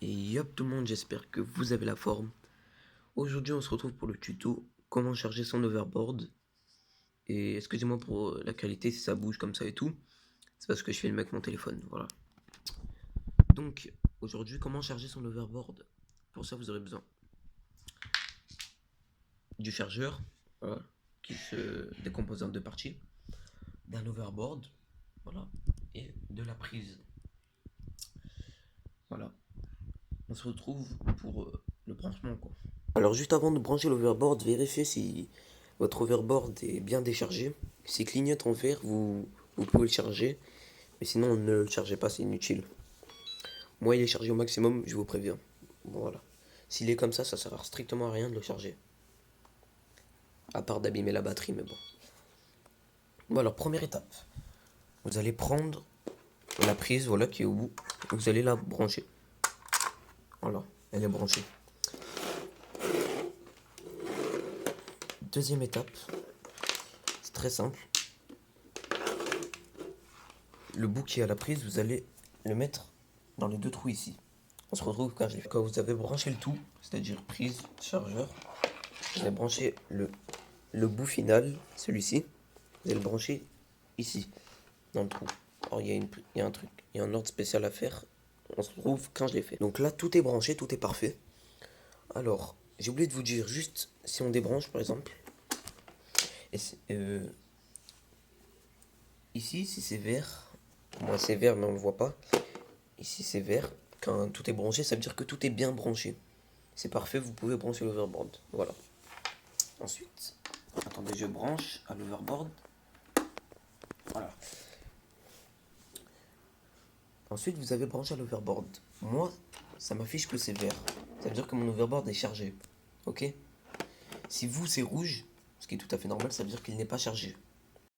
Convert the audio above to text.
Et yop tout le monde, j'espère que vous avez la forme. Aujourd'hui on se retrouve pour le tuto comment charger son overboard. Et excusez-moi pour la qualité si ça bouge comme ça et tout. C'est parce que je filme avec mon téléphone, voilà. Donc aujourd'hui comment charger son overboard. Pour ça vous aurez besoin du chargeur, voilà, qui se décompose en deux parties. D'un overboard, voilà, et de la prise. Voilà. On se retrouve pour le branchement quoi. Alors juste avant de brancher l'overboard, vérifiez si votre overboard est bien déchargé. S'il clignote en vert, vous pouvez le charger. Mais sinon, ne le chargez pas, c'est inutile. Moi, il est chargé au maximum, je vous préviens. Bon, voilà. S'il est comme ça sert strictement à rien de le charger. À part d'abîmer la batterie, mais bon. Bon, alors, première étape. Vous allez prendre la prise, voilà, qui est au bout. Vous allez la brancher. Voilà, elle est branchée. Deuxième étape. C'est très simple. Le bout qui est à la prise, vous allez le mettre dans les deux trous ici. On se retrouve quand vous avez branché le tout, c'est-à-dire prise, chargeur. Vous allez brancher le bout final, celui-ci. Vous allez le brancher ici, dans le trou. Alors il y a un truc, il y a un ordre spécial à faire. On se retrouve quand je l'ai fait. Donc là, tout est branché, tout est parfait. Alors, j'ai oublié de vous dire juste si on débranche par exemple. Et ici, si c'est vert, moi c'est vert mais on ne le voit pas. Ici c'est vert. Quand tout est branché, ça veut dire que tout est bien branché. C'est parfait, vous pouvez brancher l'overboard. Voilà. Ensuite, attendez, je branche à l'overboard. Voilà. Ensuite, vous avez branché à l'overboard. Moi, ça m'affiche que c'est vert. Ça veut dire que mon overboard est chargé. Ok? Si vous, c'est rouge, ce qui est tout à fait normal, ça veut dire qu'il n'est pas chargé.